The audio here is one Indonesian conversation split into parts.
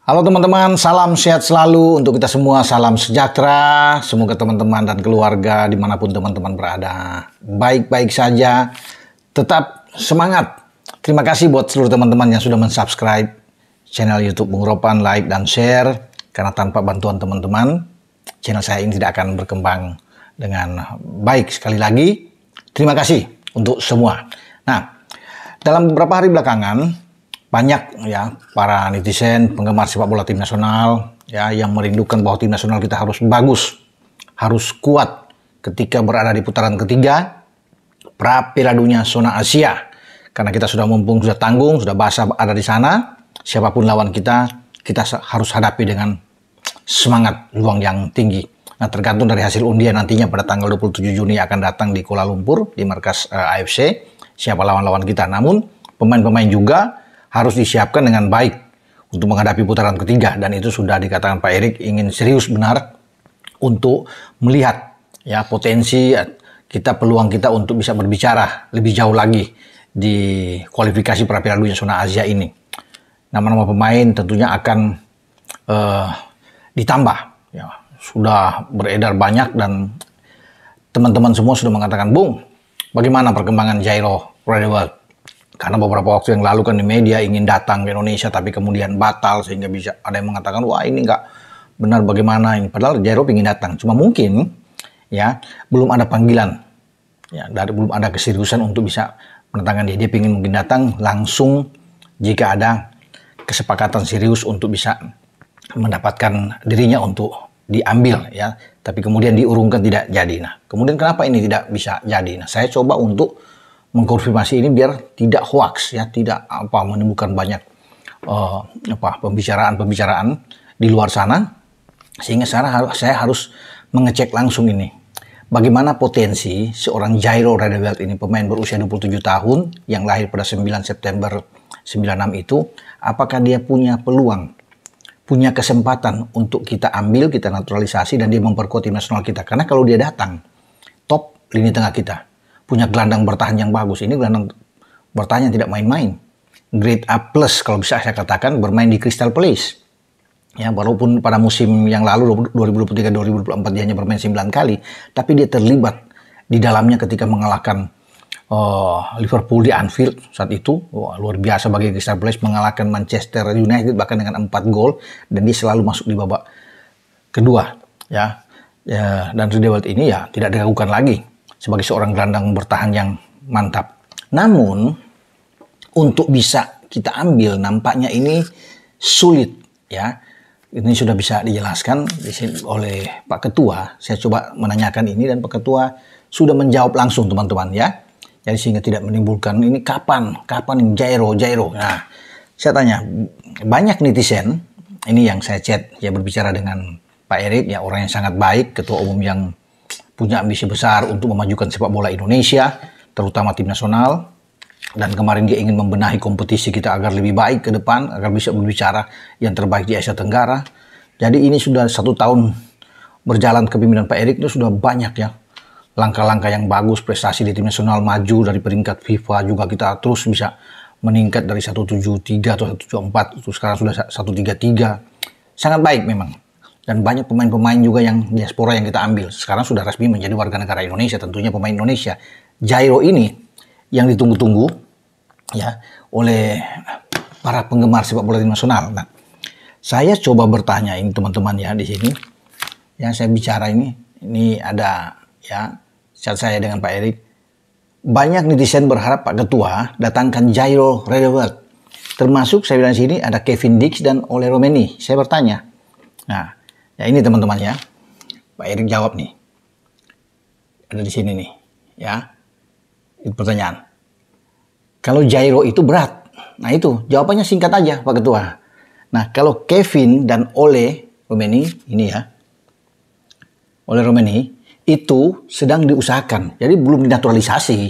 Halo teman-teman, salam sehat selalu untuk kita semua, salam sejahtera. Semoga teman-teman dan keluarga dimanapun teman-teman berada baik-baik saja, tetap semangat. Terima kasih buat seluruh teman-teman yang sudah mensubscribe channel YouTube Bung Ropan, like dan share. Karena tanpa bantuan teman-teman, channel saya ini tidak akan berkembang dengan baik. Sekali lagi, terima kasih untuk semua. Nah, dalam beberapa hari belakangan, banyak ya para netizen penggemar sepak bola tim nasional ya yang merindukan bahwa tim nasional kita harus bagus, harus kuat ketika berada di putaran ketiga Piala Dunia zona Asia. Karena kita sudah mumpung, sudah tanggung, sudah basah ada di sana, siapapun lawan kita harus hadapi dengan semangat juang yang tinggi. Nah, tergantung dari hasil undian nantinya pada tanggal 27 Juni akan datang di Kuala Lumpur di markas AFC siapa lawan-lawan kita. Namun pemain-pemain juga harus disiapkan dengan baik untuk menghadapi putaran ketiga, dan itu sudah dikatakan Pak Erik ingin serius benar untuk melihat ya potensi kita, peluang kita untuk bisa berbicara lebih jauh lagi di kualifikasi Piala Dunia zona Asia ini. Nama-nama pemain tentunya akan ditambah ya, sudah beredar banyak dan teman-teman semua sudah mengatakan, "Bung, bagaimana perkembangan Jairo Radewald?" Karena beberapa waktu yang lalu kan di media ingin datang ke Indonesia tapi kemudian batal, sehingga bisa ada yang mengatakan, wah ini nggak benar bagaimana ini. Padahal Jairo ingin datang, cuma mungkin ya belum ada panggilan ya, belum ada keseriusan untuk bisa mendatangkan dia. Dia ingin mungkin datang langsung jika ada kesepakatan serius untuk bisa mendapatkan dirinya untuk diambil ya. Tapi kemudian diurungkan, tidak jadi. Nah, kemudian kenapa ini tidak bisa jadi? Nah, saya coba untuk mengkonfirmasi ini biar tidak hoax ya, tidak menimbulkan banyak pembicaraan di luar sana, sehingga saya harus mengecek langsung ini. Bagaimana potensi seorang Jairo Radewald ini, pemain berusia 27 tahun yang lahir pada 9 September 96 itu, apakah dia punya peluang, punya kesempatan untuk kita ambil, kita naturalisasi dan dia memperkuat tim nasional kita. Karena kalau dia datang top lini tengah kita, punya gelandang bertahan yang bagus. Ini gelandang bertahan yang tidak main-main. Grade A+, kalau bisa saya katakan, bermain di Crystal Palace. Ya, walaupun pada musim yang lalu 2023-2024 dia hanya bermain 9 kali, tapi dia terlibat di dalamnya ketika mengalahkan Liverpool di Anfield saat itu. Wah, luar biasa bagi Crystal Palace mengalahkan Manchester United bahkan dengan 4 gol, dan dia selalu masuk di babak kedua. Ya, dan Radewald ini ya tidak diragukan lagi sebagai seorang gelandang bertahan yang mantap. Namun untuk bisa kita ambil nampaknya ini sulit ya. Ini sudah bisa dijelaskan oleh Pak Ketua. Saya coba menanyakan ini dan Pak Ketua sudah menjawab langsung teman-teman ya. Jadi sehingga tidak menimbulkan ini kapan Jairo. Nah, saya tanya banyak netizen ini yang saya chat ya, berbicara dengan Pak Erik ya, orang yang sangat baik, ketua umum yang punya ambisi besar untuk memajukan sepak bola Indonesia, terutama tim nasional. Dan kemarin dia ingin membenahi kompetisi kita agar lebih baik ke depan, agar bisa berbicara yang terbaik di Asia Tenggara. Jadi ini sudah 1 tahun berjalan kepemimpinan Pak Erik, itu sudah banyak ya langkah-langkah yang bagus, prestasi di tim nasional, maju dari peringkat FIFA juga kita terus bisa meningkat dari 173 atau 174, itu sekarang sudah 133. Sangat baik memang. Dan banyak pemain-pemain juga yang diaspora yang kita ambil. Sekarang sudah resmi menjadi warga negara Indonesia, tentunya pemain Indonesia. Jairo ini yang ditunggu-tunggu ya oleh para penggemar sepak bola tim nasional. Nah, saya coba bertanya ini teman-teman ya di sini. Yang saya bicara ini ada ya chat saya dengan Pak Erik. Banyak netizen berharap Pak Ketua datangkan Jairo Radewald. Termasuk saya bilang di sini ada Kevin Dix dan Ole Romeni. Saya bertanya. Nah, ya ini teman-teman ya, Pak Erik jawab nih, ada di sini nih, ya, itu pertanyaan. Kalau Jairo itu berat, nah itu jawabannya singkat aja Pak Ketua. Nah kalau Kevin dan Ole Romeni ini ya, Ole Romeni itu sedang diusahakan, jadi belum dinaturalisasi.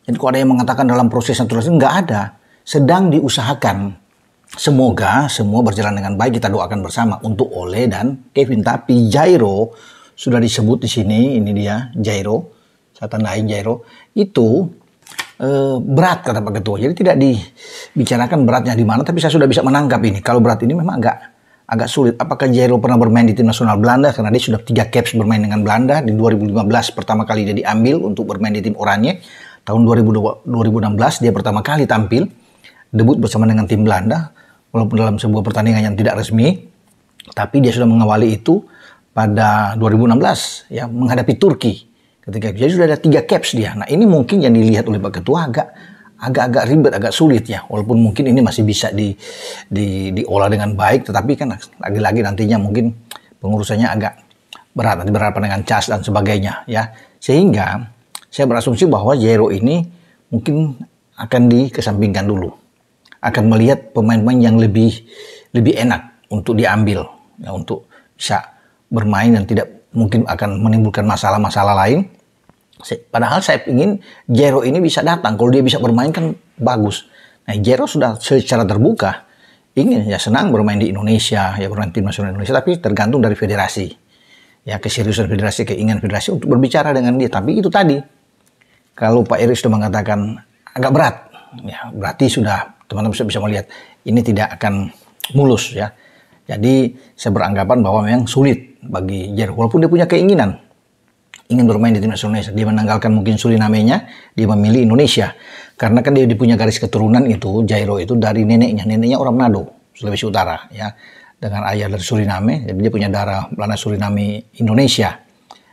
Jadi kalau ada yang mengatakan dalam proses naturalisasi, nggak ada, sedang diusahakan. Semoga semua berjalan dengan baik, kita doakan bersama untuk Ole dan Kevin. Tapi Jairo sudah disebut di sini, ini dia Jairo, saya tandain Jairo, itu berat kata Pak Ketua. Jadi tidak dibicarakan beratnya di mana, tapi saya sudah bisa menangkap ini. Kalau berat ini memang agak sulit. Apakah Jairo pernah bermain di tim nasional Belanda? Karena dia sudah 3 caps bermain dengan Belanda. Di 2015 pertama kali dia diambil untuk bermain di tim Oranje. Tahun 2016 dia pertama kali tampil, debut bersama dengan tim Belanda, walaupun dalam sebuah pertandingan yang tidak resmi. Tapi dia sudah mengawali itu pada 2016 ya, menghadapi Turki. Ketika jadi sudah ada 3 caps dia. Nah, ini mungkin yang dilihat oleh Pak Ketua agak ribet, agak sulit ya. Walaupun mungkin ini masih bisa diolah dengan baik, tetapi kan lagi-lagi nantinya mungkin pengurusannya agak berat, nanti berhadapan dengan CAS dan sebagainya ya. Sehingga saya berasumsi bahwa Jairo ini mungkin akan dikesampingkan dulu. Akan melihat pemain-pemain yang lebih enak untuk diambil ya, untuk bisa bermain dan tidak mungkin akan menimbulkan masalah-masalah lain. Padahal saya ingin Jairo ini bisa datang. Kalau dia bisa bermain kan bagus. Nah, Jairo sudah secara terbuka ingin ya senang bermain di Indonesia, ya bermain tim nasional Indonesia, tapi tergantung dari federasi. Ya, keseriusan federasi, keinginan federasi untuk berbicara dengan dia. Tapi itu tadi, kalau Pak Erik sudah mengatakan agak berat, ya berarti sudah teman-teman bisa melihat ini tidak akan mulus ya. Jadi saya beranggapan bahwa memang sulit bagi Jairo, walaupun dia punya keinginan ingin bermain di tim nasional Indonesia. Dia menanggalkan mungkin Suriname-nya, dia memilih Indonesia. Karena kan dia punya garis keturunan itu, Jairo itu dari neneknya. Neneknya orang Manado, Sulawesi Utara ya. Dengan ayah dari Suriname, jadi dia punya darah Belanda Suriname Indonesia.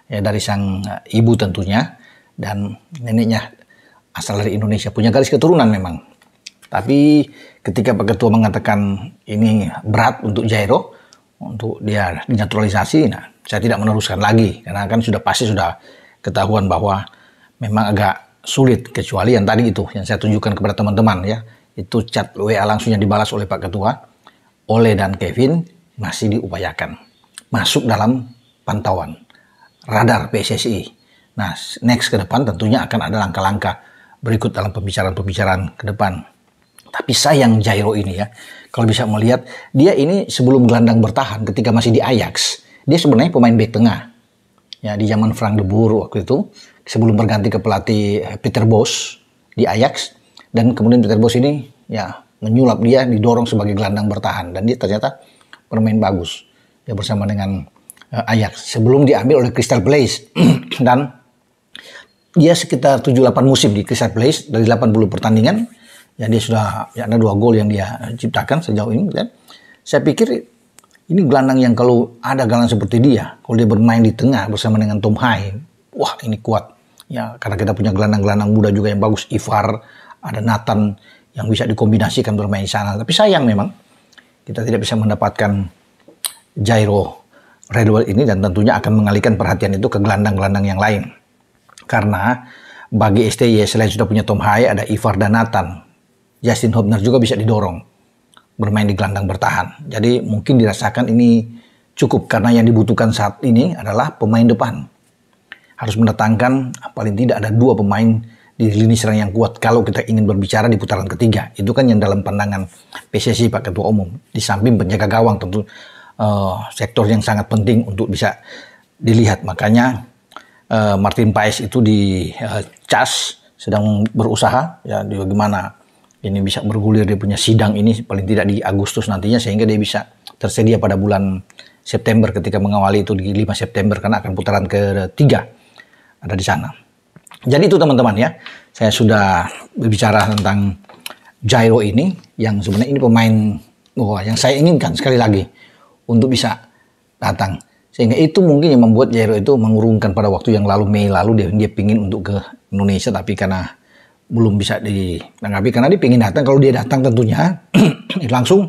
Ya, dari sang ibu tentunya, dan neneknya asal dari Indonesia, punya garis keturunan memang. Tapi ketika Pak Ketua mengatakan ini berat untuk Jairo, untuk dia dinaturalisasi, nah saya tidak meneruskan lagi, karena kan pasti sudah ketahuan bahwa memang agak sulit, kecuali yang tadi itu yang saya tunjukkan kepada teman-teman ya, itu chat WA langsung yang dibalas oleh Pak Ketua. Ole dan Kevin masih diupayakan masuk dalam pantauan radar PSSI. Nah, next ke depan tentunya akan ada langkah-langkah berikut dalam pembicaraan-pembicaraan ke depan. Tapi sayang Jairo ini ya, kalau bisa melihat dia ini sebelum gelandang bertahan ketika masih di Ajax, dia sebenarnya pemain bek tengah. Ya, di zaman Frank de Boer waktu itu, sebelum berganti ke pelatih Peter Bos di Ajax, dan kemudian Peter Bos ini ya menyulap dia, didorong sebagai gelandang bertahan, dan dia ternyata bermain bagus ya bersama dengan Ajax sebelum diambil oleh Crystal Palace. Dan dia sekitar 7-8 musim di Crystal Palace, dari 80 pertandingan ya dia sudah ya, ada 2 gol yang dia ciptakan sejauh ini. Dan saya pikir ini gelandang yang kalau ada gelandang seperti dia, kalau dia bermain di tengah bersama dengan Tom Hai, wah ini kuat ya, karena kita punya gelandang-gelandang muda juga yang bagus, Ivar, ada Nathan yang bisa dikombinasikan bermain di sana. Tapi sayang memang kita tidak bisa mendapatkan Jairo Redwell ini, dan tentunya akan mengalihkan perhatian itu ke gelandang-gelandang yang lain. Karena bagi STY selain sudah punya Tom Hai, ada Ivar dan Nathan, Justin Hubner juga bisa didorong bermain di gelandang bertahan. Jadi mungkin dirasakan ini cukup, karena yang dibutuhkan saat ini adalah pemain depan. Harus mendatangkan paling tidak ada 2 pemain di lini serang yang kuat kalau kita ingin berbicara di putaran ketiga. Itu kan yang dalam pandangan PSSI Pak Ketua Umum. Di samping penjaga gawang tentu sektor yang sangat penting untuk bisa dilihat. Makanya Martin Paes itu di CAS sedang berusaha ya di bagaimana ini bisa bergulir, dia punya sidang ini paling tidak di Agustus nantinya, sehingga dia bisa tersedia pada bulan September ketika mengawali itu di 5 September, karena akan putaran ketiga ada di sana. Jadi itu teman-teman ya, saya sudah berbicara tentang Jairo ini, yang sebenarnya ini pemain yang saya inginkan sekali lagi untuk bisa datang. Sehingga itu mungkin yang membuat Jairo itu mengurungkan pada waktu yang lalu, Mei lalu dia pingin untuk ke Indonesia, tapi karena belum bisa ditanggapi, karena dia pingin datang. Kalau dia datang tentunya langsung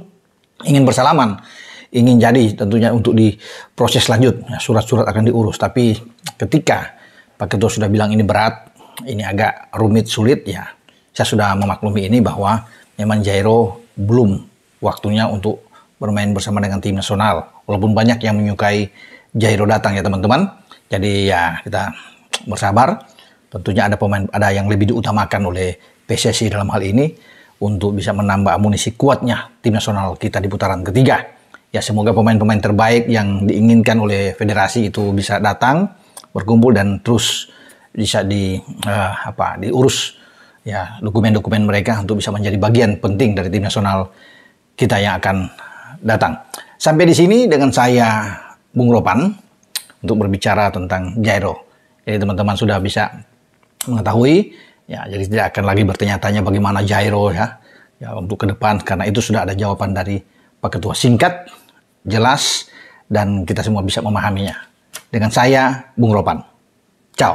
ingin bersalaman, ingin jadi tentunya untuk di proses lanjut, surat-surat akan diurus. Tapi ketika Pak Ketua sudah bilang ini berat, ini agak rumit, sulit, ya saya sudah memaklumi ini bahwa memang Jairo belum waktunya untuk bermain bersama dengan tim nasional. Walaupun banyak yang menyukai Jairo datang ya teman-teman. Jadi ya kita bersabar. Tentunya ada yang lebih diutamakan oleh PSSI dalam hal ini untuk bisa menambah amunisi kuatnya tim nasional kita di putaran ketiga. Ya semoga pemain-pemain terbaik yang diinginkan oleh federasi itu bisa datang, berkumpul, dan terus bisa diurus ya dokumen-dokumen mereka untuk bisa menjadi bagian penting dari tim nasional kita yang akan datang. Sampai di sini dengan saya, Bung Ropan, untuk berbicara tentang gyro. Jadi teman-teman sudah bisa mengetahui, ya, jadi tidak akan lagi bertanya-tanya bagaimana gyro ya untuk ke depan, karena itu sudah ada jawaban dari Pak Ketua. Singkat, jelas, dan kita semua bisa memahaminya. Dengan saya, Bung Ropan. Ciao.